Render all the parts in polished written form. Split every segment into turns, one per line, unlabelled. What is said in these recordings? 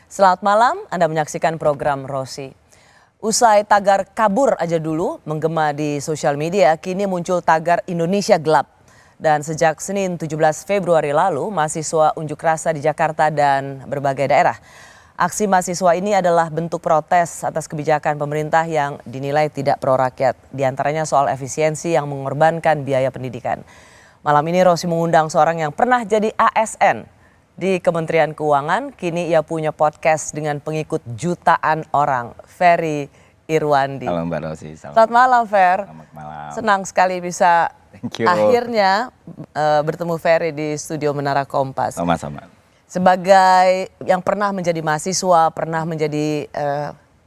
Selamat malam, Anda menyaksikan program Rosi. Usai tagar kabur aja dulu menggema di sosial media, kini muncul tagar Indonesia gelap. Dan sejak Senin 17 Februari lalu, mahasiswa unjuk rasa di Jakarta dan berbagai daerah. Aksi mahasiswa ini adalah bentuk protes atas kebijakan pemerintah yang dinilai tidak pro rakyat. Di antaranya soal efisiensi yang mengorbankan biaya pendidikan. Malam ini Rosi mengundang seorang yang pernah jadi ASN di Kementerian Keuangan. Kini ia punya podcast dengan pengikut jutaan orang, Ferry Irwandi.
Halo Mbak Rosi.
Selamat malam Fer.
Selamat malam.
Senang sekali bisa akhirnya bertemu Ferry di studio Menara Kompas.
Sama-sama.
Sebagai yang pernah menjadi mahasiswa, pernah menjadi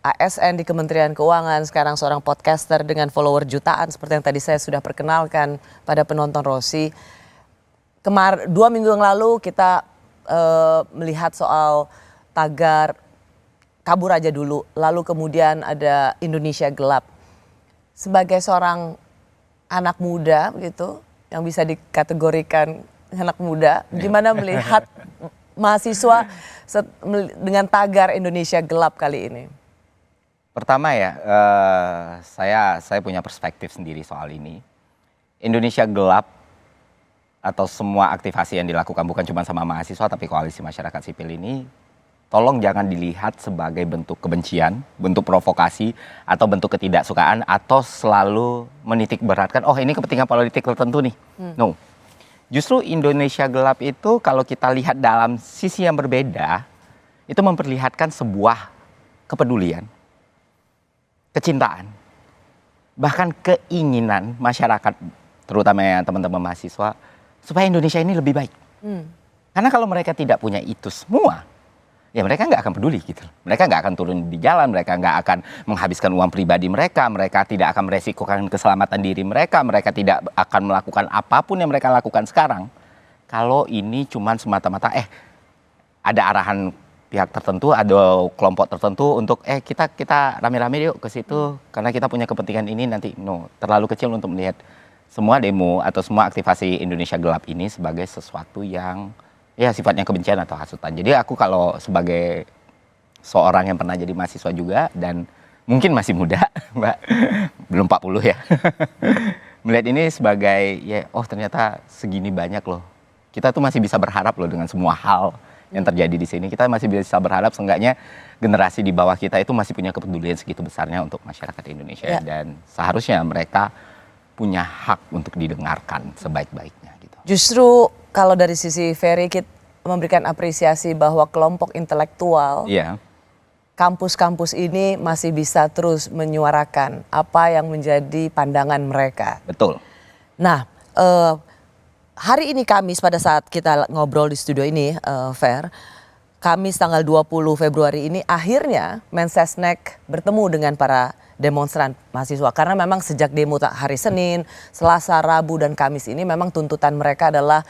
ASN di Kementerian Keuangan, sekarang seorang podcaster dengan follower jutaan seperti yang tadi saya sudah perkenalkan pada penonton Rosi. 2 minggu yang lalu kita melihat soal tagar kabur aja dulu, lalu kemudian ada Indonesia gelap. Sebagai seorang anak muda gitu, yang bisa dikategorikan anak muda, gimana melihat mahasiswa dengan tagar Indonesia gelap kali ini?
Pertama ya, saya punya perspektif sendiri soal ini. Indonesia gelap atau semua aktivasi yang dilakukan bukan cuma sama mahasiswa tapi koalisi masyarakat sipil ini, tolong jangan dilihat sebagai bentuk kebencian, bentuk provokasi, atau bentuk ketidaksukaan, atau selalu menitik beratkan, oh ini kepentingan politik tertentu nih. No, justru Indonesia gelap itu kalau kita lihat dalam sisi yang berbeda, itu memperlihatkan sebuah kepedulian, kecintaan, bahkan keinginan masyarakat, terutama yang teman-teman mahasiswa, supaya Indonesia ini lebih baik. Karena kalau mereka tidak punya itu semua, ya mereka nggak akan peduli gitu. Mereka nggak akan turun di jalan, mereka nggak akan menghabiskan uang pribadi mereka tidak akan meresikokan keselamatan diri mereka tidak akan melakukan apapun yang mereka lakukan sekarang. Kalau ini cuman semata-mata ada arahan pihak tertentu, ada kelompok tertentu untuk kita rame-rame yuk ke situ karena kita punya kepentingan ini nanti. No, terlalu kecil untuk melihat semua demo atau semua aktivasi Indonesia gelap ini sebagai sesuatu yang ya sifatnya kebencian atau hasutan. Jadi aku kalau sebagai seorang yang pernah jadi mahasiswa juga dan mungkin masih muda, Mbak, belum 40 ya. Melihat ini sebagai ternyata segini banyak loh. Kita tuh masih bisa berharap loh dengan semua hal yang terjadi di sini. Kita masih bisa berharap seenggaknya generasi di bawah kita itu masih punya kepedulian segitu besarnya untuk masyarakat Indonesia dan seharusnya mereka punya hak untuk didengarkan sebaik-baiknya gitu.
Justru kalau dari sisi Ferry kita memberikan apresiasi bahwa kelompok intelektual kampus-kampus ini masih bisa terus menyuarakan apa yang menjadi pandangan mereka.
Betul.
Nah, hari ini Kamis pada saat kita ngobrol di studio ini, Fer, Kamis tanggal 20 Februari ini akhirnya Mensesnek bertemu dengan para demonstran mahasiswa. Karena memang sejak demo hari Senin, Selasa, Rabu, dan Kamis ini memang tuntutan mereka adalah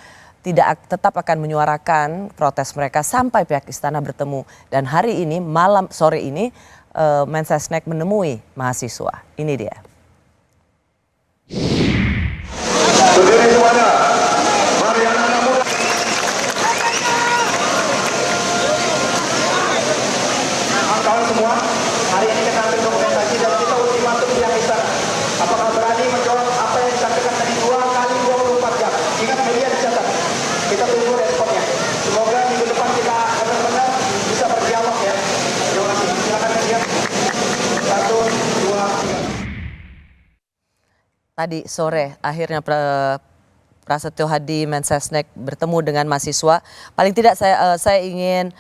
tetap akan menyuarakan protes mereka sampai pihak istana bertemu. Dan hari ini, sore ini, Mensesnek menemui mahasiswa. Ini dia.
Berdiri semuanya. Mari anak-anak muda. Kawan semua, hari ini kita ambil dokumentasi dan kita ultimatum pihak istana. Apakah berani menjawab apa yang disampaikan tadi 2 kali 24 jam? Ingat media dicatat. Kita tunggu responnya. Semoga minggu depan kita benar-benar bisa berdialog ya. Terima kasih. Silakan media. 1, 2, 3.
Tadi sore akhirnya Prasetyo Hadi Mensesnek bertemu dengan mahasiswa. Paling tidak saya ingin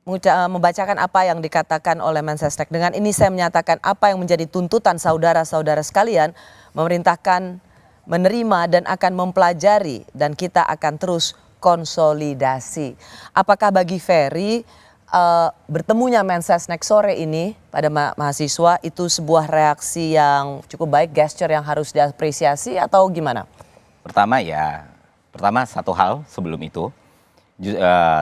membacakan apa yang dikatakan oleh Mensesnek. Dengan ini saya menyatakan apa yang menjadi tuntutan saudara-saudara sekalian, memerintahkan menerima dan akan mempelajari dan kita akan terus konsolidasi. Apakah bagi Ferry bertemunya Mensesnek sore ini pada mahasiswa itu sebuah reaksi yang cukup baik, gesture yang harus diapresiasi atau gimana?
Pertama satu hal sebelum itu,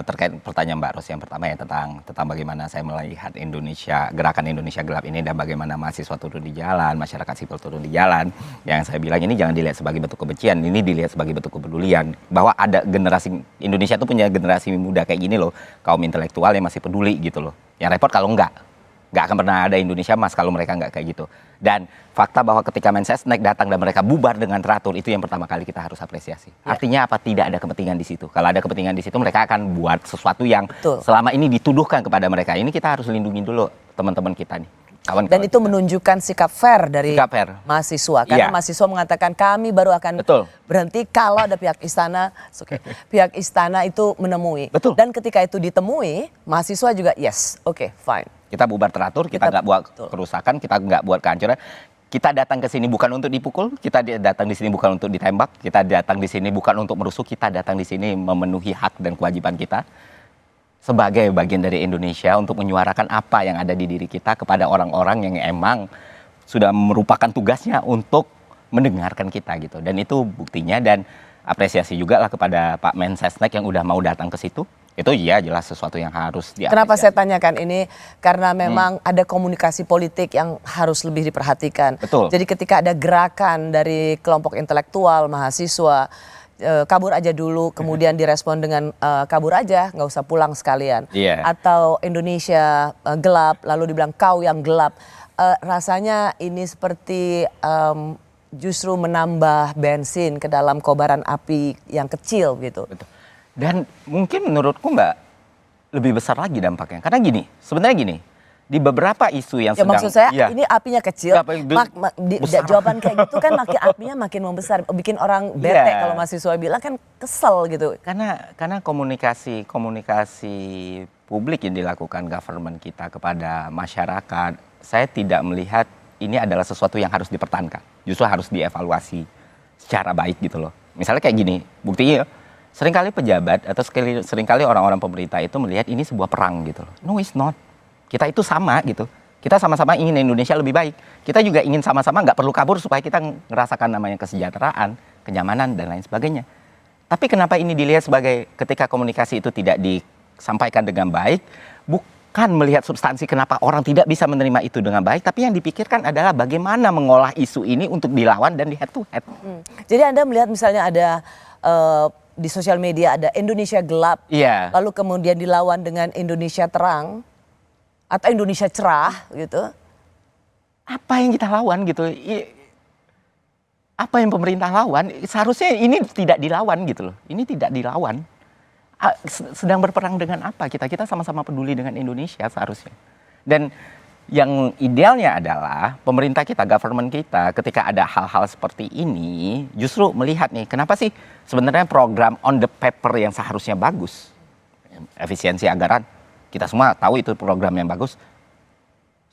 Terkait pertanyaan Mbak Ros yang pertama ya tentang bagaimana saya melihat Indonesia, gerakan Indonesia Gelap ini dan bagaimana mahasiswa turun di jalan, masyarakat sipil turun di jalan. Yang saya bilang ini jangan dilihat sebagai bentuk kebencian, ini dilihat sebagai bentuk kepedulian. Bahwa ada generasi, Indonesia tuh punya generasi muda kayak gini loh, kaum intelektual yang masih peduli gitu loh. Yang repot kalau enggak akan pernah ada Indonesia Mas kalau mereka nggak kayak gitu. Dan fakta bahwa ketika Mensesnek datang dan mereka bubar dengan teratur, itu yang pertama kali kita harus apresiasi. Ya. Artinya apa? Tidak ada kepentingan di situ. Kalau ada kepentingan di situ, mereka akan buat sesuatu yang selama ini dituduhkan kepada mereka. Ini kita harus lindungi dulu teman-teman kita nih.
Dan itu menunjukkan sikap fair dari mahasiswa. Karena mahasiswa mengatakan kami baru akan berhenti kalau ada pihak istana, pihak istana itu menemui. Dan ketika itu ditemui, mahasiswa juga yes, fine.
Kita bubar teratur, kita nggak buat kerusakan, kita nggak buat kehancuran. Kita datang ke sini bukan untuk dipukul, kita datang di sini bukan untuk ditembak, kita datang di sini bukan untuk merusuh, kita datang di sini memenuhi hak dan kewajiban kita sebagai bagian dari Indonesia untuk menyuarakan apa yang ada di diri kita kepada orang-orang yang emang sudah merupakan tugasnya untuk mendengarkan kita gitu. Dan itu buktinya, dan apresiasi juga lah kepada Pak Mensesnek yang udah mau datang ke situ. Itu iya jelas sesuatu yang harus diapresiasi.
Kenapa saya tanyakan ini? Karena memang ada komunikasi politik yang harus lebih diperhatikan. Jadi ketika ada gerakan dari kelompok intelektual, mahasiswa, kabur aja dulu, kemudian direspon dengan kabur aja, nggak usah pulang sekalian. Atau Indonesia gelap, lalu dibilang kau yang gelap. Rasanya ini seperti justru menambah bensin ke dalam kobaran api yang kecil gitu.
Dan mungkin menurutku Mbak, lebih besar lagi dampaknya. Karena gini, sebenarnya gini, di beberapa isu yang sedang...
Maksud saya ini apinya kecil, jawaban kayak gitu kan apinya makin membesar. Bikin orang bete kalau mahasiswa bilang kan kesel gitu.
Karena komunikasi publik yang dilakukan government kita kepada masyarakat, saya tidak melihat ini adalah sesuatu yang harus dipertahankan. Justru harus dievaluasi secara baik gitu loh. Misalnya kayak gini, buktinya seringkali pejabat atau seringkali orang-orang pemerintah itu melihat ini sebuah perang gitu loh. No, it's not. Kita itu sama gitu. Kita sama-sama ingin Indonesia lebih baik. Kita juga ingin sama-sama nggak perlu kabur supaya kita ngerasakan namanya kesejahteraan, kenyamanan, dan lain sebagainya. Tapi kenapa ini dilihat sebagai ketika komunikasi itu tidak disampaikan dengan baik, bukan melihat substansi kenapa orang tidak bisa menerima itu dengan baik, tapi yang dipikirkan adalah bagaimana mengolah isu ini untuk dilawan dan di head to head.
Jadi Anda melihat misalnya ada... di sosial media ada Indonesia gelap, lalu kemudian dilawan dengan Indonesia terang atau Indonesia cerah gitu.
Apa yang kita lawan gitu? Apa yang pemerintah lawan? Seharusnya ini tidak dilawan gitu loh. Ini tidak dilawan. Sedang berperang dengan apa kita? Kita sama-sama peduli dengan Indonesia seharusnya. Dan yang idealnya adalah pemerintah kita, government kita, ketika ada hal-hal seperti ini, justru melihat nih, kenapa sih sebenarnya program on the paper yang seharusnya bagus, efisiensi anggaran, kita semua tahu itu program yang bagus,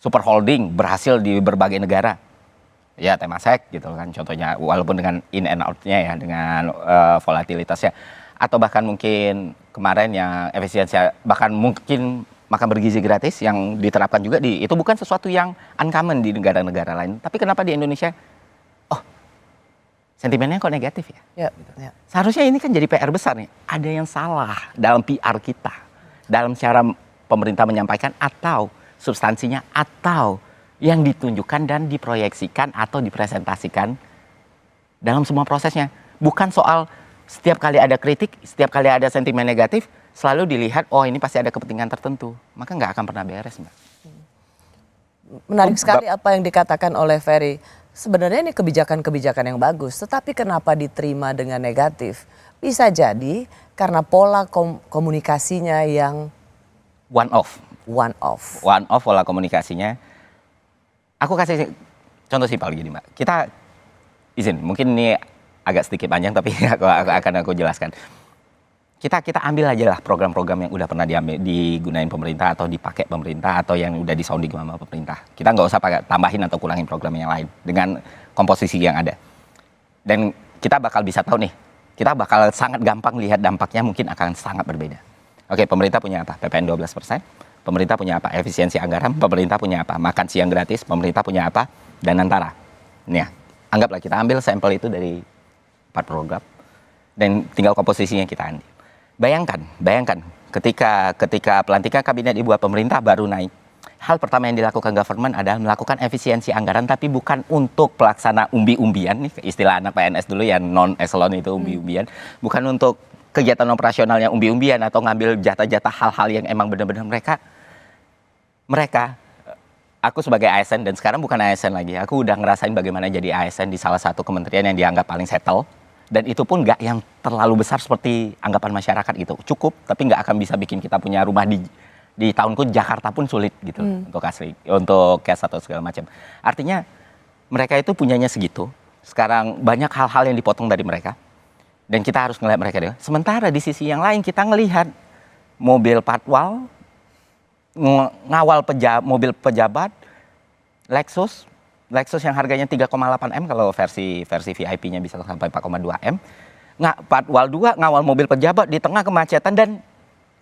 super holding berhasil di berbagai negara, ya Temasek gitu kan, contohnya, walaupun dengan in and out-nya ya, dengan volatilitasnya, atau bahkan mungkin kemarin yang efisiensi, bahkan mungkin makan bergizi gratis yang diterapkan juga itu bukan sesuatu yang uncommon di negara-negara lain. Tapi kenapa di Indonesia, sentimennya kok negatif ya? Seharusnya ini kan jadi PR besar nih. Ada yang salah dalam PR kita, dalam cara pemerintah menyampaikan atau substansinya atau yang ditunjukkan dan diproyeksikan atau dipresentasikan dalam semua prosesnya. Bukan soal setiap kali ada kritik, setiap kali ada sentimen negatif, selalu dilihat, ini pasti ada kepentingan tertentu. Maka nggak akan pernah beres, Mbak.
Menarik sekali apa yang dikatakan oleh Ferry. Sebenarnya ini kebijakan-kebijakan yang bagus, tetapi kenapa diterima dengan negatif? Bisa jadi karena pola komunikasinya yang
one off.
One off
Pola komunikasinya. Aku kasih contoh simpel gini, Mbak. Kita izin, mungkin ini agak sedikit panjang, tapi aku jelaskan. Kita ambil aja lah program-program yang udah pernah digunain pemerintah atau dipakai pemerintah atau yang udah disounding sama pemerintah. Kita nggak usah tambahin atau kurangin program yang lain dengan komposisi yang ada. Dan kita bakal bisa tahu nih, kita bakal sangat gampang lihat dampaknya mungkin akan sangat berbeda. Oke, pemerintah punya apa? PPN 12%. Pemerintah punya apa? Efisiensi anggaran. Pemerintah punya apa? Makan siang gratis. Pemerintah punya apa? Dan antara. Nih, anggaplah kita ambil sampel itu dari 4 program dan tinggal komposisinya kita ambil. Bayangkan ketika pelantikan kabinet dibuat pemerintah baru naik. Hal pertama yang dilakukan government adalah melakukan efisiensi anggaran, tapi bukan untuk pelaksana umbi-umbian, nih istilah anak PNS dulu yang non eselon itu umbi-umbian, bukan untuk kegiatan operasional yang umbi-umbian atau ngambil jatah-jatah hal-hal yang emang benar-benar mereka. Aku sebagai ASN, dan sekarang bukan ASN lagi, aku udah ngerasain bagaimana jadi ASN di salah satu kementerian yang dianggap paling settle, dan itu pun nggak yang terlalu besar seperti anggapan masyarakat gitu, cukup, tapi nggak akan bisa bikin kita punya rumah di tahunku Jakarta pun sulit gitu untuk asli, untuk cash atau segala macam. Artinya mereka itu punyanya segitu. Sekarang banyak hal-hal yang dipotong dari mereka, dan kita harus ngelihat mereka deh. Sementara di sisi yang lain kita ngelihat mobil patwal, ngawal mobil pejabat, Lexus yang harganya 3,8 M, kalau versi VIP-nya bisa sampai 4,2 M. Patwal 2 ngawal mobil pejabat di tengah kemacetan dan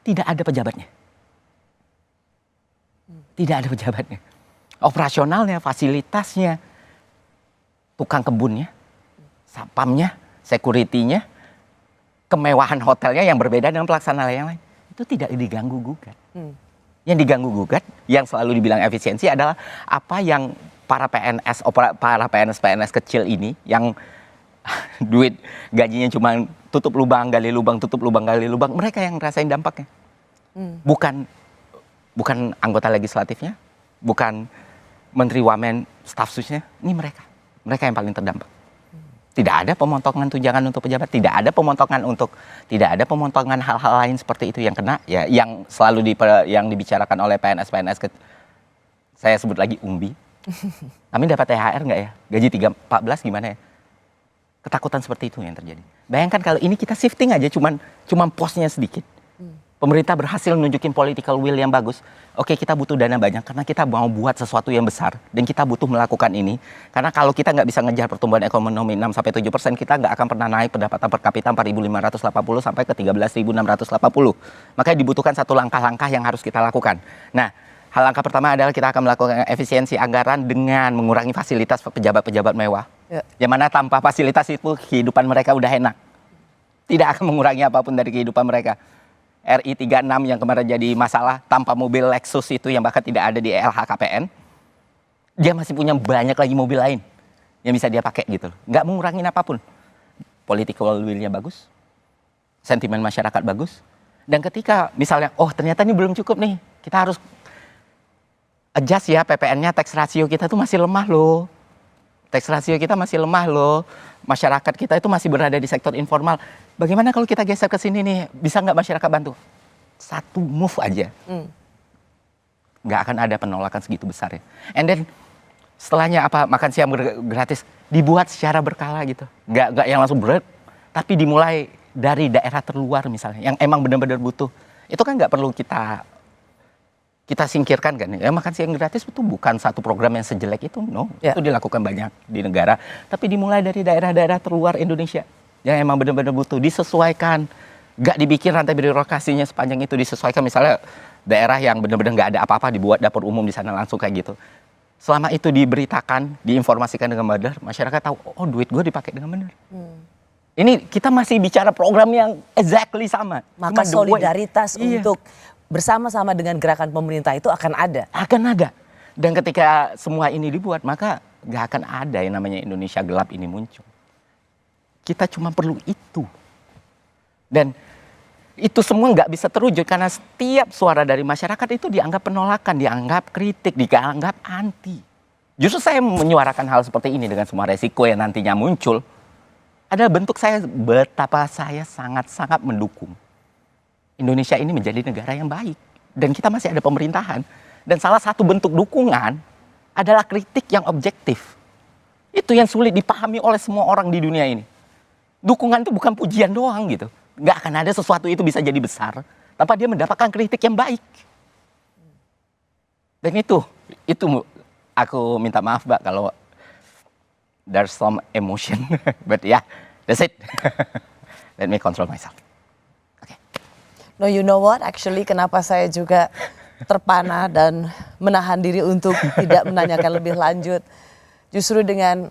tidak ada pejabatnya. Tidak ada pejabatnya. Operasionalnya, fasilitasnya, tukang kebunnya, satpamnya, security-nya, kemewahan hotelnya yang berbeda dengan pelaksana yang lain. Itu tidak diganggu gugat. Yang diganggu gugat, yang selalu dibilang efisiensi adalah apa yang para PNS kecil ini yang duit gajinya cuma tutup lubang, gali lubang, mereka yang ngerasain dampaknya. Bukan anggota legislatifnya, bukan menteri wamen, staf susnya, ini mereka yang paling terdampak. Tidak ada pemotongan tunjangan untuk pejabat, tidak ada pemotongan hal-hal lain seperti itu yang kena, ya, yang selalu yang dibicarakan oleh PNS saya sebut lagi umbi. Kami dapat THR nggak ya? Gaji 314 gimana ya? Ketakutan seperti itu yang terjadi. Bayangkan kalau ini kita shifting aja, cuman posnya sedikit. Pemerintah berhasil nunjukin political will yang bagus. Oke, kita butuh dana banyak karena kita mau buat sesuatu yang besar. Dan kita butuh melakukan ini. Karena kalau kita nggak bisa ngejar pertumbuhan ekonomi 6-7%, kita nggak akan pernah naik pendapatan per kapita 4.580 sampai ke 13.680. Makanya dibutuhkan satu langkah-langkah yang harus kita lakukan. Nah, hal langkah pertama adalah kita akan melakukan efisiensi anggaran dengan mengurangi fasilitas pejabat-pejabat mewah. Yang mana tanpa fasilitas itu kehidupan mereka udah enak. Tidak akan mengurangi apapun dari kehidupan mereka. RI 36 yang kemarin jadi masalah, tanpa mobil Lexus itu yang bahkan tidak ada di LHKPN, dia masih punya banyak lagi mobil lain yang bisa dia pakai gitu. Nggak mengurangin apapun. Political will-nya bagus, sentimen masyarakat bagus, dan ketika misalnya, oh ternyata ini belum cukup nih, kita harus adjust ya PPN-nya, tax ratio kita tuh masih lemah loh. Masyarakat kita itu masih berada di sektor informal. Bagaimana kalau kita geser ke sini nih, bisa nggak masyarakat bantu? Satu move aja. Nggak akan ada penolakan segitu besar ya. And then setelahnya apa, makan siang gratis, dibuat secara berkala gitu. Nggak yang langsung berat, tapi dimulai dari daerah terluar misalnya, yang emang benar-benar butuh. Itu kan nggak perlu kita singkirkan kan. Ya, makan siang gratis itu bukan satu program yang sejelek itu, no. Itu dilakukan banyak di negara. Tapi dimulai dari daerah-daerah terluar Indonesia yang emang benar-benar butuh, disesuaikan. Gak dibikin rantai birokrasinya sepanjang itu, disesuaikan. Misalnya daerah yang benar-benar gak ada apa-apa, dibuat dapur umum di sana langsung kayak gitu. Selama itu diberitakan, diinformasikan dengan benar, masyarakat tahu, oh duit gue dipakai dengan benar. Ini kita masih bicara program yang exactly sama.
Maka solidaritas untuk bersama-sama dengan gerakan pemerintah itu akan ada.
Akan ada. Dan ketika semua ini dibuat, maka gak akan ada yang namanya Indonesia gelap ini muncul. Kita cuma perlu itu. Dan itu semua nggak bisa terwujud karena setiap suara dari masyarakat itu dianggap penolakan, dianggap kritik, dianggap anti. Justru saya menyuarakan hal seperti ini dengan semua resiko yang nantinya muncul. Adalah bentuk saya betapa saya sangat-sangat mendukung Indonesia ini menjadi negara yang baik. Dan kita masih ada pemerintahan. Dan salah satu bentuk dukungan adalah kritik yang objektif. Itu yang sulit dipahami oleh semua orang di dunia ini. Dukungan itu bukan pujian doang gitu. Nggak akan ada sesuatu itu bisa jadi besar tanpa dia mendapatkan kritik yang baik. Dan itu aku minta maaf Mbak kalau there's some emotion. But yeah, that's it. Let me control myself. Okay.
No, you know what? Actually, kenapa saya juga terpana dan menahan diri untuk tidak menanyakan lebih lanjut. Justru dengan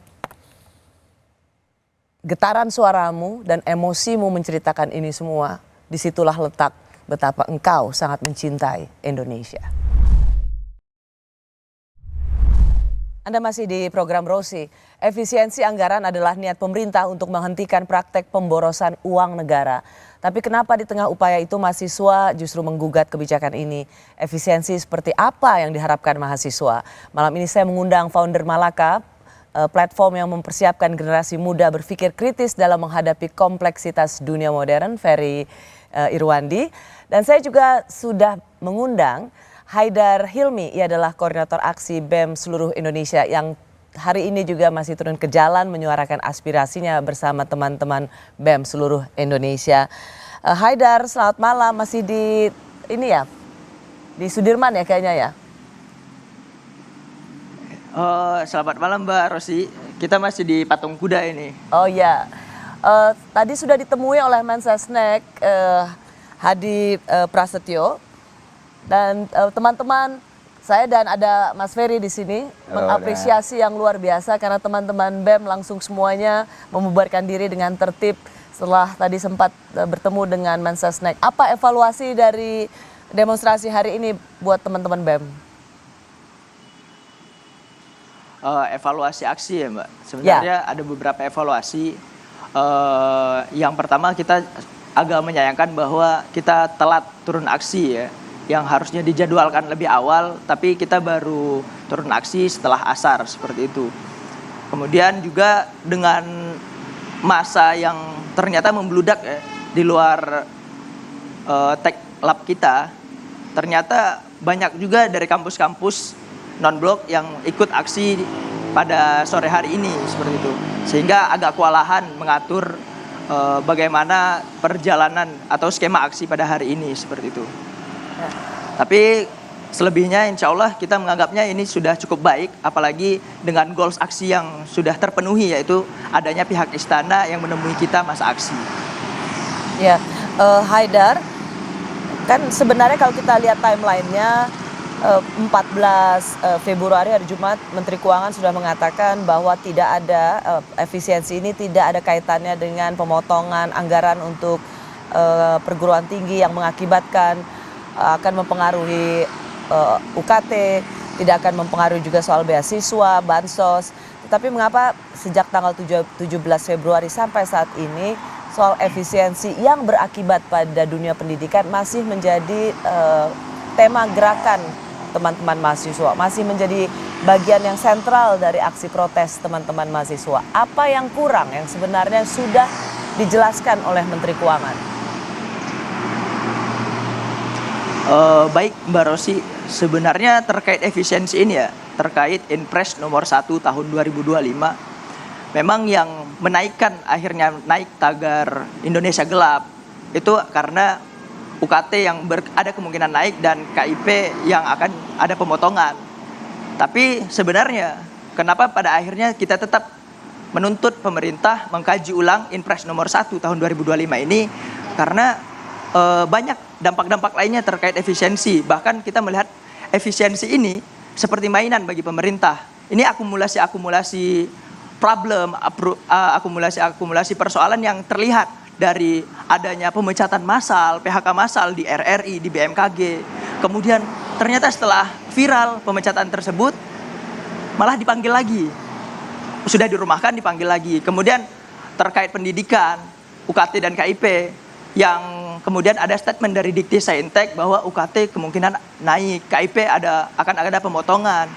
getaran suaramu dan emosimu menceritakan ini semua, disitulah letak betapa engkau sangat mencintai Indonesia. Anda masih di program Rosi. Efisiensi anggaran adalah niat pemerintah untuk menghentikan praktek pemborosan uang negara. Tapi kenapa di tengah upaya itu mahasiswa justru menggugat kebijakan ini? Efisiensi seperti apa yang diharapkan mahasiswa? Malam ini saya mengundang founder Malaka, platform yang mempersiapkan generasi muda berpikir kritis dalam menghadapi kompleksitas dunia modern, Ferry Irwandi. Dan saya juga sudah mengundang Haidar Hilmi, ia adalah koordinator aksi BEM seluruh Indonesia yang hari ini juga masih turun ke jalan menyuarakan aspirasinya bersama teman-teman BEM seluruh Indonesia. Haidar, selamat malam, masih di ini ya, di Sudirman ya kayaknya ya?
Selamat malam Mbak Rosi, kita masih di Patung Kuda ini.
Oh ya, tadi sudah ditemui oleh Mensesnek Hadi Prasetyo. Dan teman-teman saya dan ada Mas Ferry di sini mengapresiasi yang luar biasa karena teman-teman BEM langsung semuanya membubarkan diri dengan tertib setelah tadi sempat bertemu dengan Mensesnek. Apa evaluasi dari demonstrasi hari ini buat teman-teman BEM?
Evaluasi aksi ya Mbak, sebenarnya ada beberapa evaluasi. Yang pertama kita agak menyayangkan bahwa kita telat turun aksi ya. Yang harusnya dijadwalkan lebih awal, tapi kita baru turun aksi setelah asar seperti itu. Kemudian juga dengan masa yang ternyata membludak ya, di luar tech lab kita, ternyata banyak juga dari kampus-kampus non-blok yang ikut aksi pada sore hari ini seperti itu. Sehingga agak kewalahan mengatur bagaimana perjalanan atau skema aksi pada hari ini seperti itu. Tapi selebihnya insya Allah kita menganggapnya ini sudah cukup baik, apalagi dengan goals aksi yang sudah terpenuhi, yaitu adanya pihak istana yang menemui kita masa aksi.
Ya, Haidar, kan sebenarnya kalau kita lihat timelinenya 14 Februari hari Jumat Menteri Keuangan sudah mengatakan bahwa tidak ada efisiensi ini tidak ada kaitannya dengan pemotongan anggaran untuk perguruan tinggi yang mengakibatkan akan mempengaruhi UKT, tidak akan mempengaruhi juga soal beasiswa, bansos. Tetapi mengapa sejak tanggal 17 Februari sampai saat ini soal efisiensi yang berakibat pada dunia pendidikan masih menjadi tema gerakan teman-teman mahasiswa, masih menjadi bagian yang sentral dari aksi protes teman-teman mahasiswa. Apa yang kurang yang sebenarnya sudah dijelaskan oleh Menteri Keuangan?
Baik Mbak Rosi, sebenarnya terkait efisiensi ini ya, terkait Inpres nomor 1 tahun 2025, memang yang menaikkan akhirnya naik tagar Indonesia gelap itu karena UKT yang ada kemungkinan naik dan KIP yang akan ada pemotongan. Tapi sebenarnya kenapa pada akhirnya kita tetap menuntut pemerintah mengkaji ulang Inpres nomor 1 tahun 2025 ini karena banyak dampak-dampak lainnya terkait efisiensi. Bahkan kita melihat efisiensi ini seperti mainan bagi pemerintah. Ini akumulasi problem, akumulasi persoalan yang terlihat dari adanya pemecatan massal, PHK massal di RRI, di BMKG. Kemudian ternyata setelah viral pemecatan tersebut malah dipanggil lagi. Sudah dirumahkan dipanggil lagi. Kemudian terkait pendidikan, UKT dan KIP yang kemudian ada statement dari Dikti Saintek bahwa UKT kemungkinan naik, KIP akan ada pemotongan.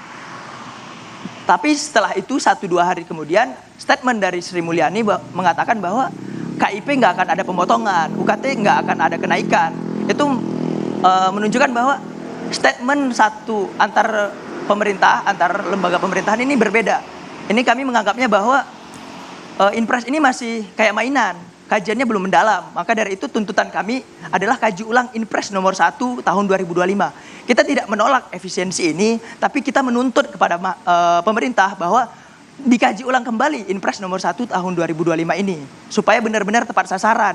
Tapi setelah itu 1-2 hari kemudian statement dari Sri Mulyani mengatakan bahwa KIP nggak akan ada pemotongan, UKT nggak akan ada kenaikan. Itu menunjukkan bahwa statement satu antar pemerintah, antar lembaga pemerintahan ini berbeda. Ini kami menganggapnya bahwa Inpres ini masih kayak mainan. Kajiannya belum mendalam, maka dari itu tuntutan kami adalah kaji ulang Inpres nomor 1 tahun 2025. Kita tidak menolak efisiensi ini, tapi kita menuntut kepada pemerintah bahwa dikaji ulang kembali Inpres nomor 1 tahun 2025 ini, supaya benar-benar tepat sasaran.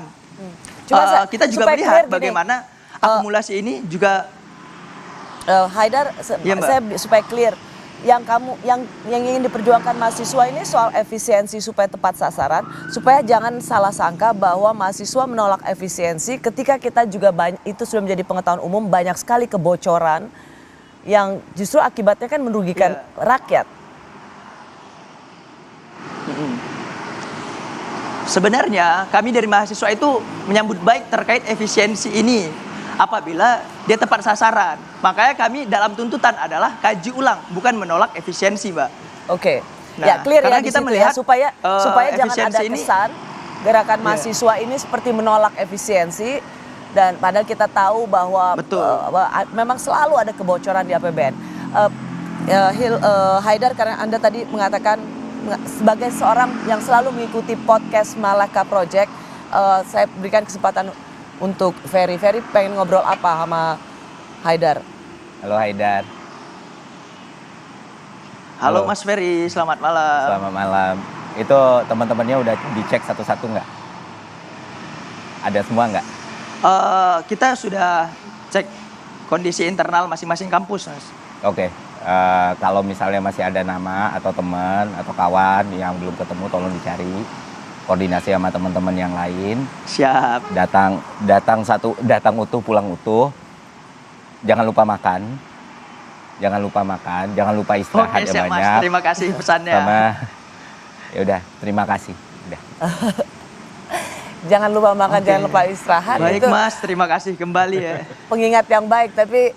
Kita juga melihat bagaimana akumulasi ini juga.
Haidar,
ya,
saya supaya clear, yang ingin diperjuangkan mahasiswa ini soal efisiensi supaya tepat sasaran, supaya jangan salah sangka bahwa mahasiswa menolak efisiensi ketika kita juga itu sudah menjadi pengetahuan umum, banyak sekali kebocoran yang justru akibatnya kan merugikan rakyat.
Sebenarnya kami dari mahasiswa itu menyambut baik terkait efisiensi ini apabila dia tepat sasaran. Makanya kami dalam tuntutan adalah kaji ulang, bukan menolak efisiensi, Mbak.
Oke,
Nah,
ya clear
karena
ya di
kita
situ
melihat,
ya, supaya jangan
efisiensi
ada
ini-
kesan gerakan mahasiswa ini seperti menolak efisiensi, dan padahal kita tahu bahwa
Betul.
memang selalu ada kebocoran di APBN. Haidar, karena Anda tadi mengatakan sebagai seorang yang selalu mengikuti podcast Malaka Project, saya berikan kesempatan untuk Ferry. Ferry pengen ngobrol apa sama Haidar?
Halo Haidar,
Halo
Halo.
Mas Ferry, selamat malam.
selamat malam. Itu teman-temannya udah dicek satu-satu nggak? Ada semua nggak?
Kita sudah cek kondisi internal masing-masing kampus, Mas.
Oke, kalau misalnya masih ada nama atau teman atau kawan yang belum ketemu, tolong dicari. Koordinasi sama teman-teman yang lain.
Siap.
Datang utuh, pulang utuh. Jangan lupa makan. Jangan lupa istirahat
Oke,
yang
siap Mas.
banyak.
Terima kasih pesannya.
Sama, ya udah, terima kasih. Udah.
Jangan lupa makan,
Oke.
jangan lupa istirahat.
Baik
Itu
Mas, terima kasih kembali ya.
pengingat yang baik, tapi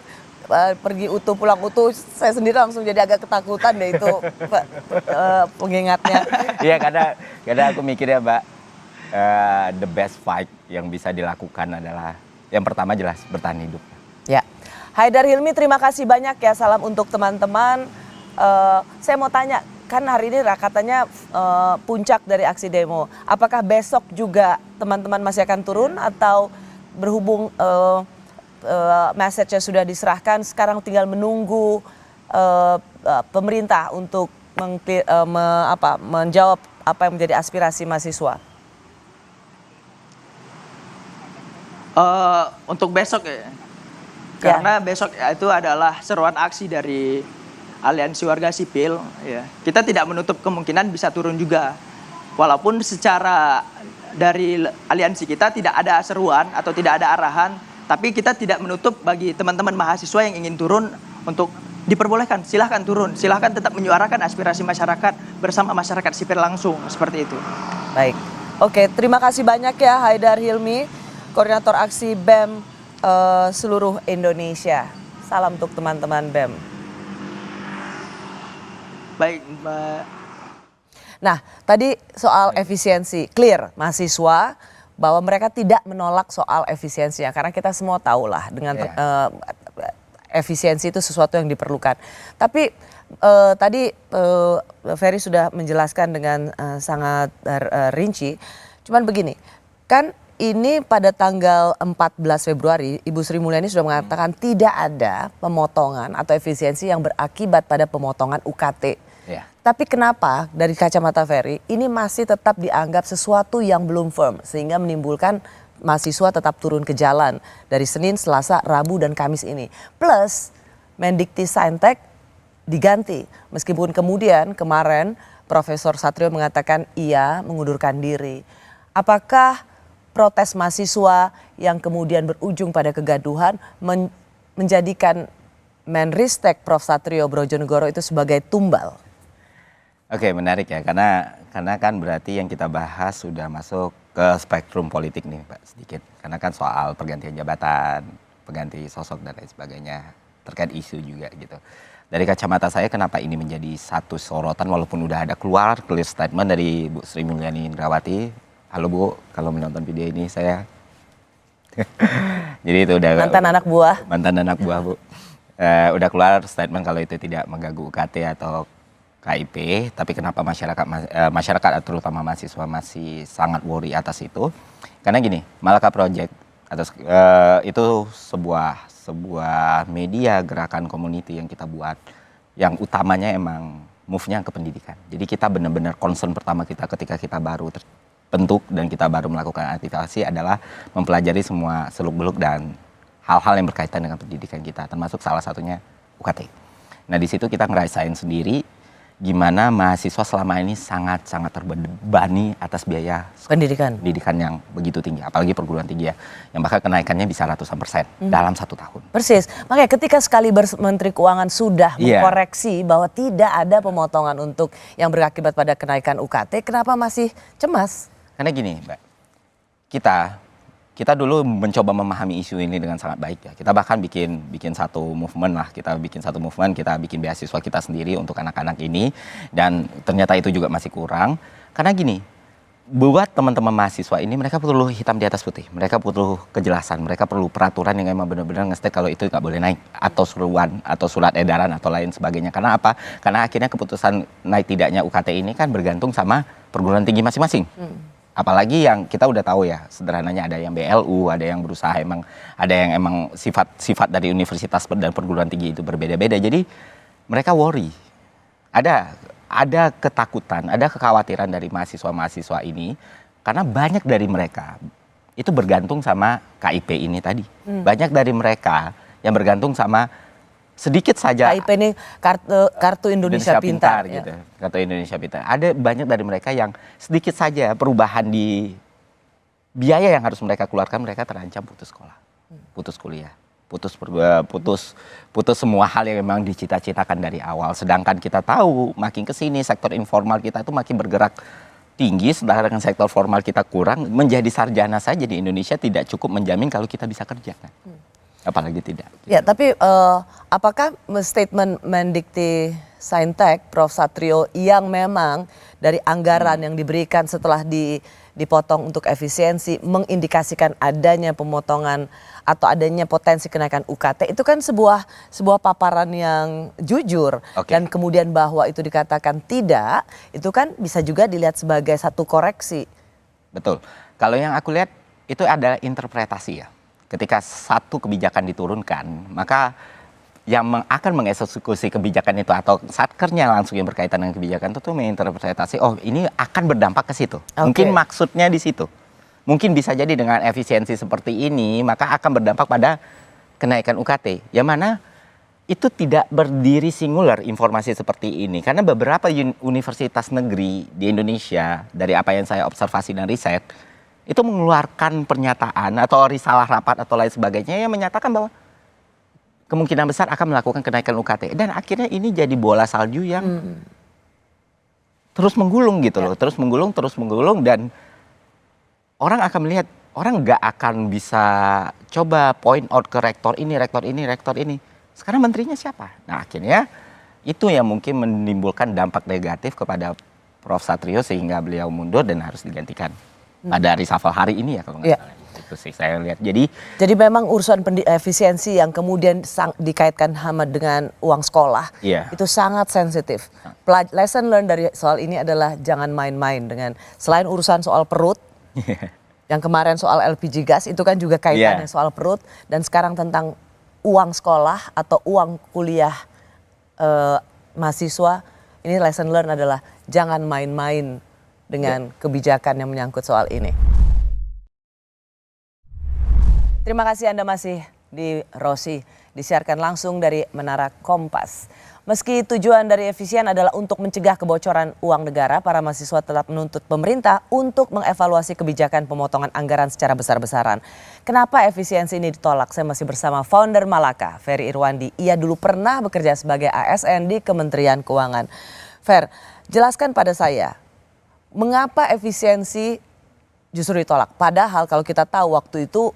pergi utuh pulang utuh, saya sendiri langsung jadi agak ketakutan deh itu pengingatnya.
Iya, kadang aku mikir ya Mbak, the best fight yang bisa dilakukan adalah yang pertama jelas bertahan hidup.
Ya, Haidar Hilmi, terima kasih banyak ya, salam untuk teman-teman. Saya mau tanya, kan hari ini katanya puncak dari aksi demo. Apakah besok juga teman-teman masih akan turun atau berhubung message-nya sudah diserahkan, sekarang tinggal menunggu pemerintah untuk menjawab apa yang menjadi aspirasi mahasiswa?
Untuk besok ya. Karena besok itu adalah seruan aksi dari Aliansi Warga Sipil ya. Kita tidak menutup kemungkinan bisa turun juga. Walaupun secara dari aliansi kita tidak ada seruan atau tidak ada arahan, tapi kita tidak menutup bagi teman-teman mahasiswa yang ingin turun untuk diperbolehkan, silahkan turun, silahkan tetap menyuarakan aspirasi masyarakat bersama masyarakat sipil langsung, seperti itu.
Baik, oke, terima kasih banyak ya Haidar Hilmi, Koordinator Aksi BEM seluruh Indonesia. Salam untuk teman-teman BEM.
Baik, Mbak.
Nah, tadi soal efisiensi, clear mahasiswa bahwa mereka tidak menolak soal efisiensinya, karena kita semua tahu lah dengan efisiensi itu sesuatu yang diperlukan. Tapi tadi Ferry sudah menjelaskan dengan sangat rinci. Cuman begini, kan ini pada tanggal 14 Februari Ibu Sri Mulyani sudah mengatakan tidak ada pemotongan atau efisiensi yang berakibat pada pemotongan UKT.
Ya.
Tapi kenapa dari kacamata Ferry ini masih tetap dianggap sesuatu yang belum firm sehingga menimbulkan mahasiswa tetap turun ke jalan dari Senin, Selasa, Rabu dan Kamis ini. Plus Mendikti-Saintek diganti meskipun kemudian kemarin Profesor Satrio mengatakan ia mengundurkan diri. Apakah protes mahasiswa yang kemudian berujung pada kegaduhan menjadikan Menristek Prof Satrio Brojonegoro itu sebagai tumbal?
Oke, menarik ya, karena kan berarti yang kita bahas sudah masuk ke spektrum politik nih Pak sedikit. Karena kan soal pergantian jabatan, pengganti sosok dan lain sebagainya, terkait isu juga gitu. Dari kacamata saya kenapa ini menjadi satu sorotan walaupun udah ada keluar clear statement dari Bu Sri Mulyani Indrawati. Halo Bu, kalau menonton video ini saya. Jadi itu udah
Mantan anak buah.
Mantan anak buah Bu. Udah keluar statement kalau itu tidak mengganggu UKT atau KIP, tapi kenapa masyarakat terutama mahasiswa masih sangat worry atas itu? Karena gini, Malaka Project atau itu sebuah media gerakan community yang kita buat, yang utamanya emang move-nya ke pendidikan. Jadi kita benar-benar concern pertama kita ketika kita baru terbentuk dan kita baru melakukan aktivasi adalah mempelajari semua seluk-beluk dan hal-hal yang berkaitan dengan pendidikan kita, termasuk salah satunya UKT. Nah di situ kita ngerasain sendiri gimana mahasiswa selama ini sangat-sangat terbebani atas biaya
Pendidikan.
yang begitu tinggi, apalagi perguruan tinggi ya, yang bahkan kenaikannya bisa ratusan persen dalam 1 tahun.
Persis. Makanya ketika sekali Menteri Keuangan sudah
Iya.
mengkoreksi bahwa tidak ada pemotongan untuk yang berakibat pada kenaikan UKT, kenapa masih cemas?
Karena gini, Mbak, kita dulu mencoba memahami isu ini dengan sangat baik ya. Kita bahkan bikin satu movement lah, kita bikin beasiswa kita sendiri untuk anak-anak ini, dan ternyata itu juga masih kurang. Karena gini, buat teman-teman mahasiswa ini mereka perlu hitam di atas putih, mereka perlu kejelasan, mereka perlu peraturan yang emang benar-benar nge-state kalau itu nggak boleh naik, atau seruan, atau surat edaran atau lain sebagainya. Karena apa? Karena akhirnya keputusan naik tidaknya UKT ini kan bergantung sama perguruan tinggi masing-masing. Apalagi yang kita udah tahu ya, sederhananya ada yang BLU, ada yang berusaha ada yang emang sifat dari universitas dan perguruan tinggi itu berbeda-beda. Jadi mereka worry. Ada ketakutan, ada kekhawatiran dari mahasiswa-mahasiswa ini karena banyak dari mereka itu bergantung sama KIP ini tadi. Banyak dari mereka yang bergantung sama sedikit saja
KIP ini kartu Indonesia Pintar ya.
gitu. Kartu Indonesia Pintar. Ada banyak dari mereka yang sedikit saja perubahan di biaya yang harus mereka keluarkan, mereka terancam putus sekolah, putus kuliah, putus semua hal yang memang dicita-citakan dari awal. Sedangkan kita tahu makin kesini sektor informal kita itu makin bergerak tinggi, sedangkan sektor formal kita kurang. Menjadi sarjana saja di Indonesia tidak cukup menjamin kalau kita bisa kerja kan. Apalagi tidak.
Ya, tapi apakah statement Mendikti Saintek, Prof. Satrio, yang memang dari anggaran yang diberikan setelah dipotong untuk efisiensi mengindikasikan adanya pemotongan atau adanya potensi kenaikan UKT, itu kan sebuah paparan yang jujur. Dan kemudian bahwa itu dikatakan tidak, itu kan bisa juga dilihat sebagai satu koreksi.
Betul. Kalau yang aku lihat itu adalah interpretasi ya. Ketika satu kebijakan diturunkan, maka yang akan mengeksekusi kebijakan itu atau satkernya langsung yang berkaitan dengan kebijakan itu tuh menginterpretasi, oh ini akan berdampak ke situ. Mungkin maksudnya di situ. Mungkin bisa jadi dengan efisiensi seperti ini, maka akan berdampak pada kenaikan UKT. Yang mana itu tidak berdiri singular informasi seperti ini. Karena beberapa universitas negeri di Indonesia, dari apa yang saya observasi dan riset, itu mengeluarkan pernyataan atau risalah rapat atau lain sebagainya yang menyatakan bahwa kemungkinan besar akan melakukan kenaikan UKT. Dan akhirnya ini jadi bola salju yang terus menggulung gitu loh. Terus menggulung dan orang akan melihat, orang nggak akan bisa coba point out ke rektor ini. Sekarang menterinya siapa? Nah akhirnya itu yang mungkin menimbulkan dampak negatif kepada Prof. Satrio sehingga beliau mundur dan harus digantikan. Pada reshuffle hari ini ya kalau nggak salah. Itu sih saya lihat. Jadi
memang urusan efisiensi yang kemudian dikaitkan sama dengan uang sekolah itu sangat sensitif. Lesson learned dari soal ini adalah jangan main-main dengan selain urusan soal perut, yang kemarin soal LPG gas itu kan juga kaitannya soal perut, dan sekarang tentang uang sekolah atau uang kuliah mahasiswa. Ini lesson learned adalah jangan main-main dengan kebijakan yang menyangkut soal ini. Terima kasih Anda masih di Rosi, disiarkan langsung dari Menara Kompas. Meski tujuan dari efisien adalah untuk mencegah kebocoran uang negara, para mahasiswa tetap menuntut pemerintah untuk mengevaluasi kebijakan pemotongan anggaran secara besar-besaran. Kenapa efisiensi ini ditolak? Saya masih bersama founder Malaka, Ferry Irwandi. Ia dulu pernah bekerja sebagai ASN di Kementerian Keuangan. Fer, jelaskan pada saya, mengapa efisiensi justru ditolak? Padahal kalau kita tahu waktu itu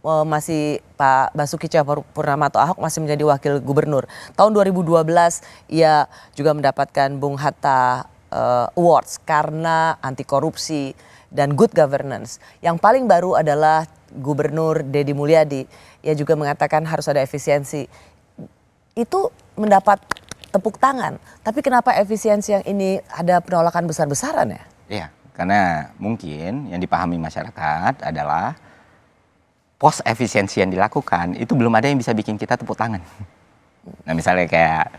masih Pak Basuki Cahayapurnama atau Ahok masih menjadi wakil gubernur. Tahun 2012 ia juga mendapatkan Bung Hatta Awards karena anti korupsi dan good governance. Yang paling baru adalah Gubernur Deddy Mulyadi. Ia juga mengatakan harus ada efisiensi. Itu mendapat tepuk tangan. Tapi kenapa efisiensi yang ini ada penolakan besar-besaran ya?
Iya, karena mungkin yang dipahami masyarakat adalah pos efisiensi yang dilakukan itu belum ada yang bisa bikin kita tepuk tangan. Nah misalnya kayak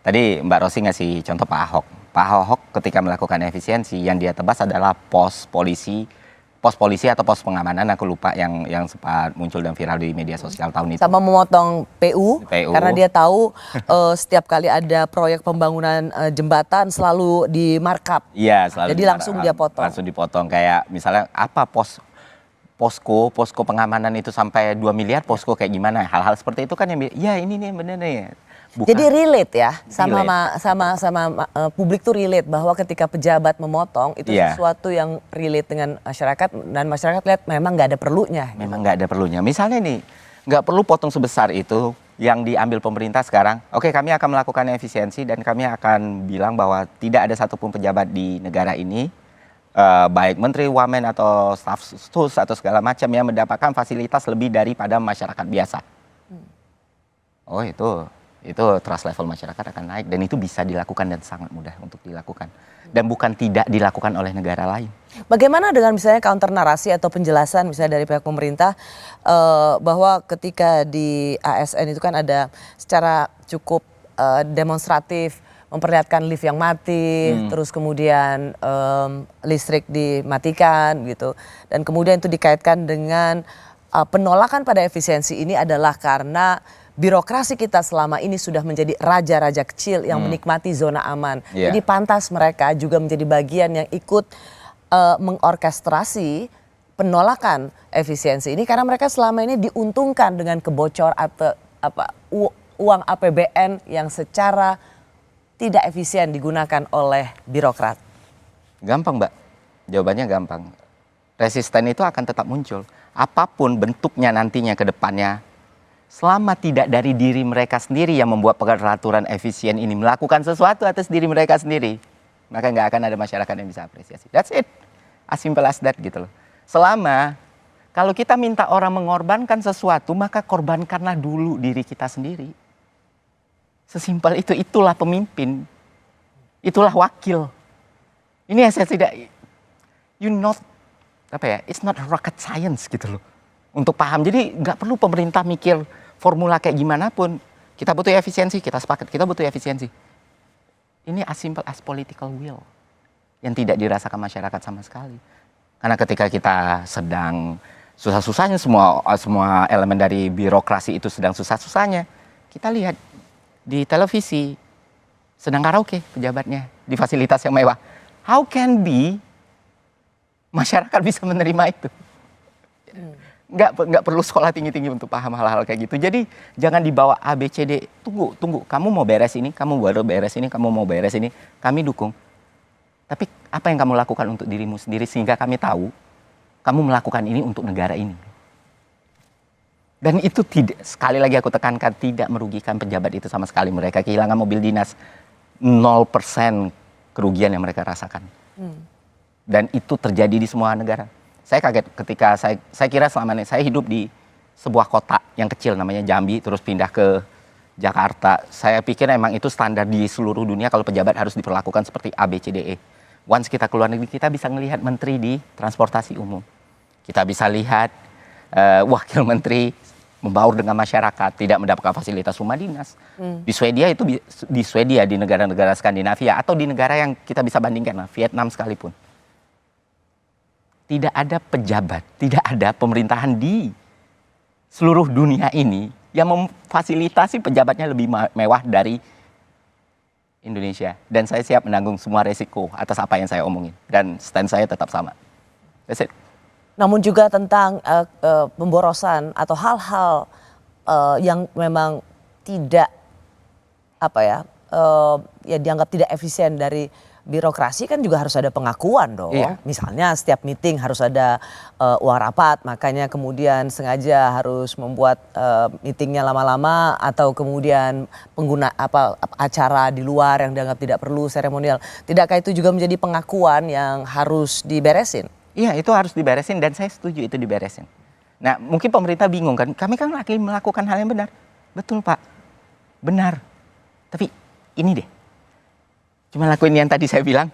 tadi Mbak Rosi ngasih contoh Pak Ahok. Pak Ahok ketika melakukan efisiensi yang dia tebas adalah pos polisi pos polisi atau pos pengamanan, aku lupa, yang sempat muncul dan viral di media sosial tahun itu.
Sama memotong PU, karena dia tahu setiap kali ada proyek pembangunan jembatan selalu di markup.
Iya, selalu.
Jadi langsung dia potong.
Langsung dipotong, kayak misalnya apa posko pengamanan itu sampai 2 miliar, posko kayak gimana? Hal-hal seperti itu kan yang ya ini nih bener nih. Bukan.
Jadi relate ya sama publik tuh relate bahwa ketika pejabat memotong itu sesuatu yang relate dengan masyarakat, dan masyarakat lihat memang nggak ada perlunya.
Memang nggak ada perlunya. Misalnya nih, nggak perlu potong sebesar itu yang diambil pemerintah sekarang. Oke, kami akan melakukan efisiensi dan kami akan bilang bahwa tidak ada satupun pejabat di negara ini, baik menteri, wamen atau staf sus atau segala macam, yang mendapatkan fasilitas lebih daripada masyarakat biasa. Oh, itu trust level masyarakat akan naik, dan itu bisa dilakukan dan sangat mudah untuk dilakukan, dan bukan tidak dilakukan oleh negara lain.
Bagaimana dengan misalnya counter narasi atau penjelasan misalnya dari pihak pemerintah bahwa ketika di ASN itu kan ada secara cukup demonstratif memperlihatkan lift yang mati, terus kemudian listrik dimatikan gitu, dan kemudian itu dikaitkan dengan penolakan pada efisiensi ini adalah karena birokrasi kita selama ini sudah menjadi raja-raja kecil yang menikmati zona aman. Jadi pantas mereka juga menjadi bagian yang ikut mengorkestrasi penolakan efisiensi ini, karena mereka selama ini diuntungkan dengan kebocor atau uang APBN yang secara tidak efisien digunakan oleh birokrat.
Gampang, Mbak. Jawabannya gampang. Resisten itu akan tetap muncul. Apapun bentuknya nantinya ke depannya, selama tidak dari diri mereka sendiri yang membuat peraturan efisien ini melakukan sesuatu atas diri mereka sendiri, maka nggak akan ada masyarakat yang bisa apresiasi. That's it. As simple as that gitu loh. Selama kalau kita minta orang mengorbankan sesuatu, maka korbankanlah dulu diri kita sendiri. Sesimpel itu. Itulah pemimpin. Itulah wakil. Ini yang saya tidak, it's not rocket science gitu loh untuk paham. Jadi nggak perlu pemerintah mikir formula kayak gimana pun. Kita butuh efisiensi, kita sepakat kita butuh efisiensi. Ini as simple as political will yang tidak dirasakan masyarakat sama sekali. Karena ketika kita sedang susah-susahnya, semua elemen dari birokrasi itu sedang susah-susahnya, kita lihat di televisi sedang karaoke pejabatnya di fasilitas yang mewah. How can be masyarakat bisa menerima itu? Nggak perlu sekolah tinggi-tinggi untuk paham hal-hal kayak gitu. Jadi jangan dibawa A, B, C, D. Tunggu. Kamu mau beres ini, kamu baru beres ini, kamu mau beres ini. Kami dukung. Tapi apa yang kamu lakukan untuk dirimu sendiri sehingga kami tahu kamu melakukan ini untuk negara ini. Dan itu tidak, sekali lagi aku tekankan, tidak merugikan pejabat itu sama sekali. Mereka kehilangan mobil dinas, 0% kerugian yang mereka rasakan. Dan itu terjadi di semua negara. Saya kaget ketika saya kira selama ini saya hidup di sebuah kota yang kecil namanya Jambi, terus pindah ke Jakarta. Saya pikir emang itu standar di seluruh dunia kalau pejabat harus diperlakukan seperti A, B, C, D, E. Once kita keluar negeri, kita bisa melihat menteri di transportasi umum. Kita bisa lihat wakil menteri membaur dengan masyarakat, tidak mendapatkan fasilitas rumah dinas. Di Swedia di negara-negara Skandinavia atau di negara yang kita bisa bandingkan, Vietnam sekalipun. Tidak ada pejabat, tidak ada pemerintahan di seluruh dunia ini yang memfasilitasi pejabatnya lebih mewah dari Indonesia. Dan saya siap menanggung semua resiko atas apa yang saya omongin. Dan stand saya tetap sama. That's it.
Namun juga tentang pemborosan atau hal-hal yang memang tidak dianggap tidak efisien dari birokrasi kan juga harus ada pengakuan dong. Misalnya setiap meeting harus ada uang rapat, makanya kemudian sengaja harus membuat meetingnya lama-lama, atau kemudian acara di luar yang dianggap tidak perlu, seremonial. Tidakkah itu juga menjadi pengakuan yang harus diberesin?
Iya, itu harus diberesin dan saya setuju itu diberesin. Nah, mungkin pemerintah bingung kan, kami kan lagi melakukan hal yang benar. Betul Pak, benar. Tapi ini deh, cuma lakuin yang tadi saya bilang,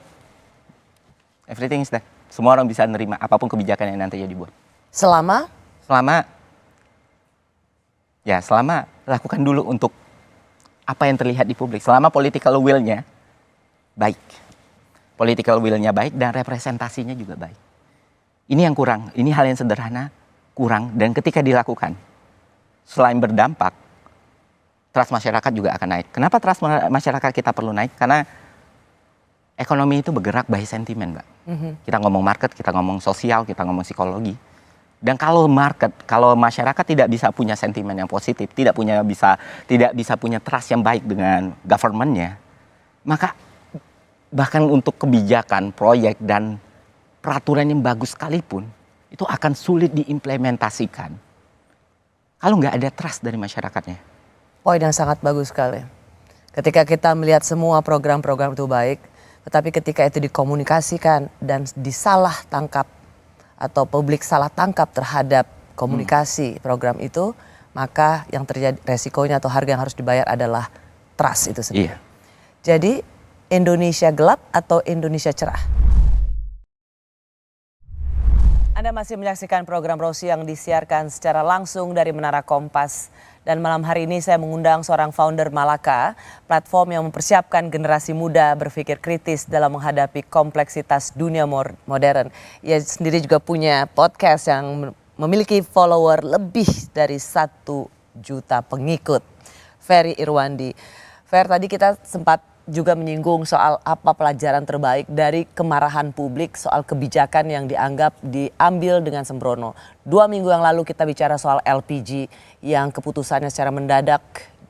everything is there. Semua orang bisa nerima apapun kebijakan yang nantinya dibuat.
Selama
lakukan dulu untuk apa yang terlihat di publik. Selama political will-nya baik. Political will-nya baik dan representasinya juga baik. Ini yang kurang, ini hal yang sederhana, kurang, dan ketika dilakukan, selain berdampak, trust masyarakat juga akan naik. Kenapa trust masyarakat kita perlu naik? Karena ekonomi itu bergerak by sentimen, Mbak. Kita ngomong market, kita ngomong sosial, kita ngomong psikologi. Dan kalau masyarakat tidak bisa punya sentimen yang positif, tidak bisa punya trust yang baik dengan government-nya, maka bahkan untuk kebijakan, proyek, dan peraturan yang bagus sekalipun, itu akan sulit diimplementasikan kalau nggak ada trust dari masyarakatnya.
Poin yang sangat bagus sekali. Ketika kita melihat semua program-program itu baik, tetapi ketika itu dikomunikasikan dan disalah tangkap atau publik salah tangkap terhadap komunikasi program itu, maka yang terjadi resikonya atau harga yang harus dibayar adalah trust itu sendiri.
Iya.
Jadi Indonesia gelap atau Indonesia cerah? Anda masih menyaksikan program Rosi yang disiarkan secara langsung dari Menara Kompas. Dan malam hari ini saya mengundang seorang founder Malaka, platform yang mempersiapkan generasi muda berpikir kritis dalam menghadapi kompleksitas dunia modern. Ia sendiri juga punya podcast yang memiliki follower lebih dari 1 juta pengikut. Ferry Irwandi. Fer, tadi kita sempat juga menyinggung soal apa pelajaran terbaik dari kemarahan publik soal kebijakan yang dianggap diambil dengan sembrono. 2 minggu yang lalu kita bicara soal LPG yang keputusannya secara mendadak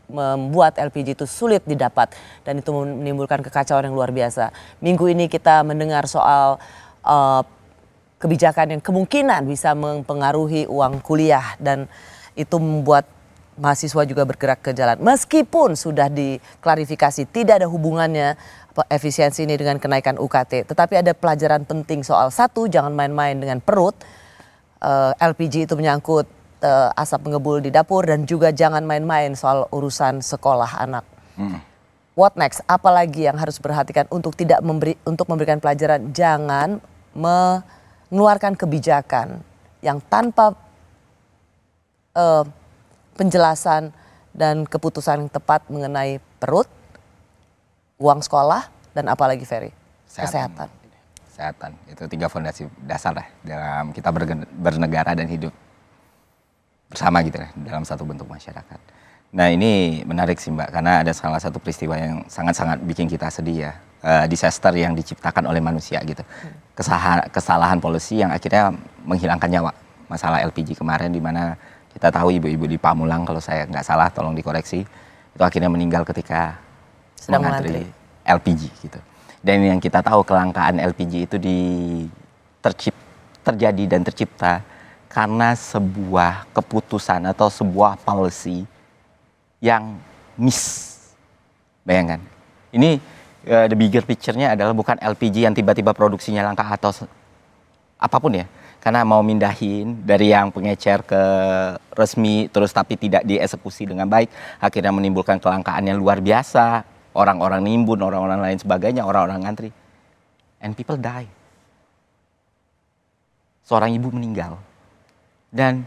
membuat LPG itu sulit didapat dan itu menimbulkan kekacauan yang luar biasa. Minggu ini kita mendengar soal kebijakan yang kemungkinan bisa mempengaruhi uang kuliah dan itu membuat mahasiswa juga bergerak ke jalan. Meskipun sudah diklarifikasi tidak ada hubungannya efisiensi ini dengan kenaikan UKT. Tetapi ada pelajaran penting soal satu, jangan main-main dengan perut. LPG itu menyangkut asap mengebul di dapur dan juga jangan main-main soal urusan sekolah anak. What next? Apalagi yang harus diperhatikan untuk memberikan pelajaran? Jangan mengeluarkan kebijakan yang tanpa penjelasan dan keputusan yang tepat mengenai perut, uang sekolah, dan apalagi Ferry, kesehatan.
Kesehatan, itu 3 fondasi dasar lah dalam kita bernegara dan hidup bersama gitu lah dalam satu bentuk masyarakat. Nah ini menarik sih Mbak, karena ada salah satu peristiwa yang sangat-sangat bikin kita sedih ya. Disaster yang diciptakan oleh manusia gitu. Kesalahan polisi yang akhirnya menghilangkan nyawa. Masalah LPG kemarin di mana kita tahu ibu-ibu di Pamulang, kalau saya nggak salah tertolong dikoreksi, itu akhirnya meninggal ketika
sedang
mengantri LPG gitu. Dan yang kita tahu kelangkaan LPG itu terjadi dan tercipta karena sebuah keputusan atau sebuah policy yang miss. Bayangkan, ini the bigger picture-nya adalah bukan LPG yang tiba-tiba produksinya langka atau apapun ya. Karena mau mindahin dari yang pengecer ke resmi terus tapi tidak dieksekusi dengan baik, akhirnya menimbulkan kelangkaan yang luar biasa, orang-orang nimbun, orang-orang lain sebagainya, orang-orang ngantri, and people die. Seorang ibu meninggal dan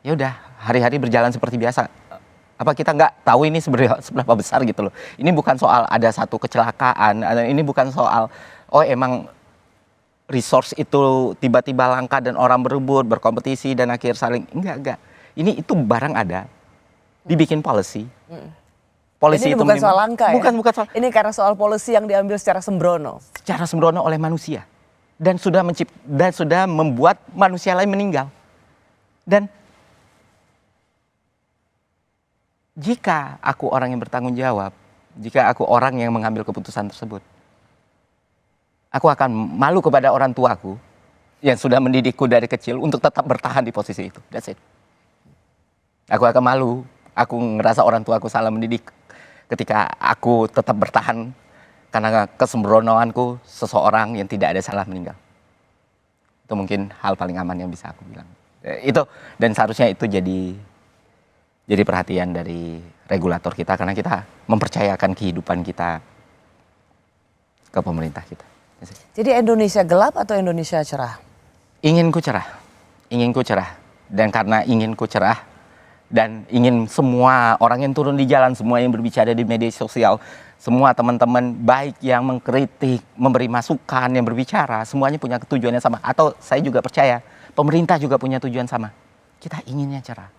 ya udah hari-hari berjalan seperti biasa. Apa kita nggak tahu ini seberapa besar gitu loh? Ini bukan soal ada satu kecelakaan, ini bukan soal emang resource itu tiba-tiba langka dan orang berebut, berkompetisi dan akhir saling enggak. Ini itu barang ada, dibikin policy. Policy
ini
itu
bukan soal langka ya?
Bukan soal.
Ini karena soal policy yang diambil secara sembrono.
Secara sembrono oleh manusia dan sudah membuat manusia lain meninggal. Dan jika aku orang yang bertanggung jawab, jika aku orang yang mengambil keputusan tersebut, aku akan malu kepada orang tuaku yang sudah mendidikku dari kecil untuk tetap bertahan di posisi itu. That's it. Aku akan malu, aku ngerasa orang tuaku salah mendidik ketika aku tetap bertahan karena kesembronoanku seseorang yang tidak ada salah meninggal. Itu mungkin hal paling aman yang bisa aku bilang. Itu, dan seharusnya itu jadi perhatian dari regulator kita karena kita mempercayakan kehidupan kita ke pemerintah kita.
Jadi Indonesia gelap atau Indonesia cerah?
Inginku cerah. Dan karena inginku cerah dan ingin semua orang yang turun di jalan, semua yang berbicara di media sosial, semua teman-teman baik yang mengkritik, memberi masukan, yang berbicara, semuanya punya tujuan yang sama. Atau saya juga percaya pemerintah juga punya tujuan sama. Kita inginnya cerah.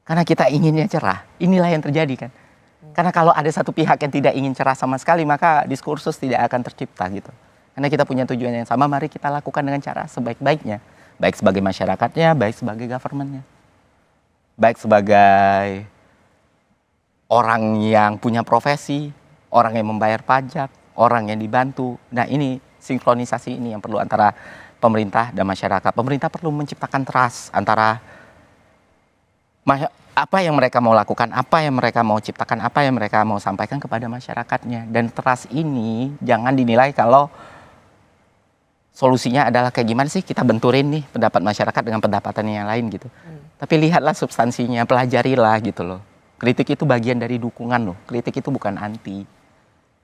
Karena kita inginnya cerah, inilah yang terjadi kan. Karena kalau ada satu pihak yang tidak ingin cerah sama sekali, maka diskursus tidak akan tercipta gitu. Karena kita punya tujuan yang sama, mari kita lakukan dengan cara sebaik-baiknya. Baik sebagai masyarakatnya, baik sebagai government-nya. Baik sebagai orang yang punya profesi, orang yang membayar pajak, orang yang dibantu. Nah ini sinkronisasi ini yang perlu antara pemerintah dan masyarakat. Pemerintah perlu menciptakan trust antara apa yang mereka mau lakukan, apa yang mereka mau ciptakan, apa yang mereka mau sampaikan kepada masyarakatnya. Dan trust ini jangan dinilai kalau solusinya adalah kayak gimana sih kita benturin nih pendapat masyarakat dengan pendapatan yang lain gitu. Tapi lihatlah substansinya, pelajarilah gitu loh. Kritik itu bagian dari dukungan loh. Kritik itu bukan anti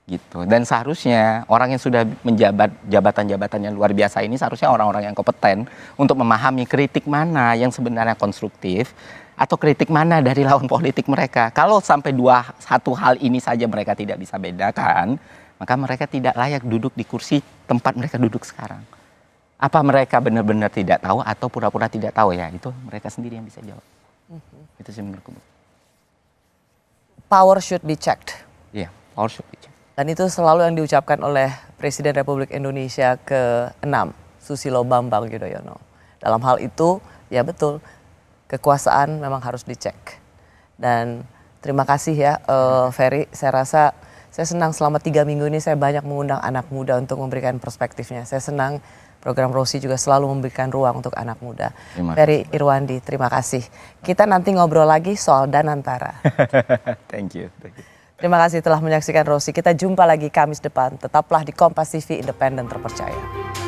gitu. Dan seharusnya orang yang sudah menjabat jabatan-jabatan yang luar biasa ini seharusnya orang-orang yang kompeten untuk memahami kritik mana yang sebenarnya konstruktif atau kritik mana dari lawan politik mereka. Kalau sampai satu hal ini saja mereka tidak bisa bedakan, maka mereka tidak layak duduk di kursi tempat mereka duduk sekarang. Apa mereka benar-benar tidak tahu atau pura-pura tidak tahu ya? Itu mereka sendiri yang bisa jawab. Itu sih menurutku.
Power should be checked.
Iya, power should be checked.
Dan itu selalu yang diucapkan oleh Presiden Republik Indonesia ke-6, Susilo Bambang Yudhoyono. Dalam hal itu, ya betul, kekuasaan memang harus dicek. Dan terima kasih ya Ferry, saya rasa saya senang selama 3 minggu ini saya banyak mengundang anak muda untuk memberikan perspektifnya. Saya senang program Rosi juga selalu memberikan ruang untuk anak muda. Ferry Irwandi, terima kasih. Kita nanti ngobrol lagi soal Danantara.
Thank you.
Terima kasih telah menyaksikan Rosi. Kita jumpa lagi Kamis depan. Tetaplah di Kompas TV, independen terpercaya.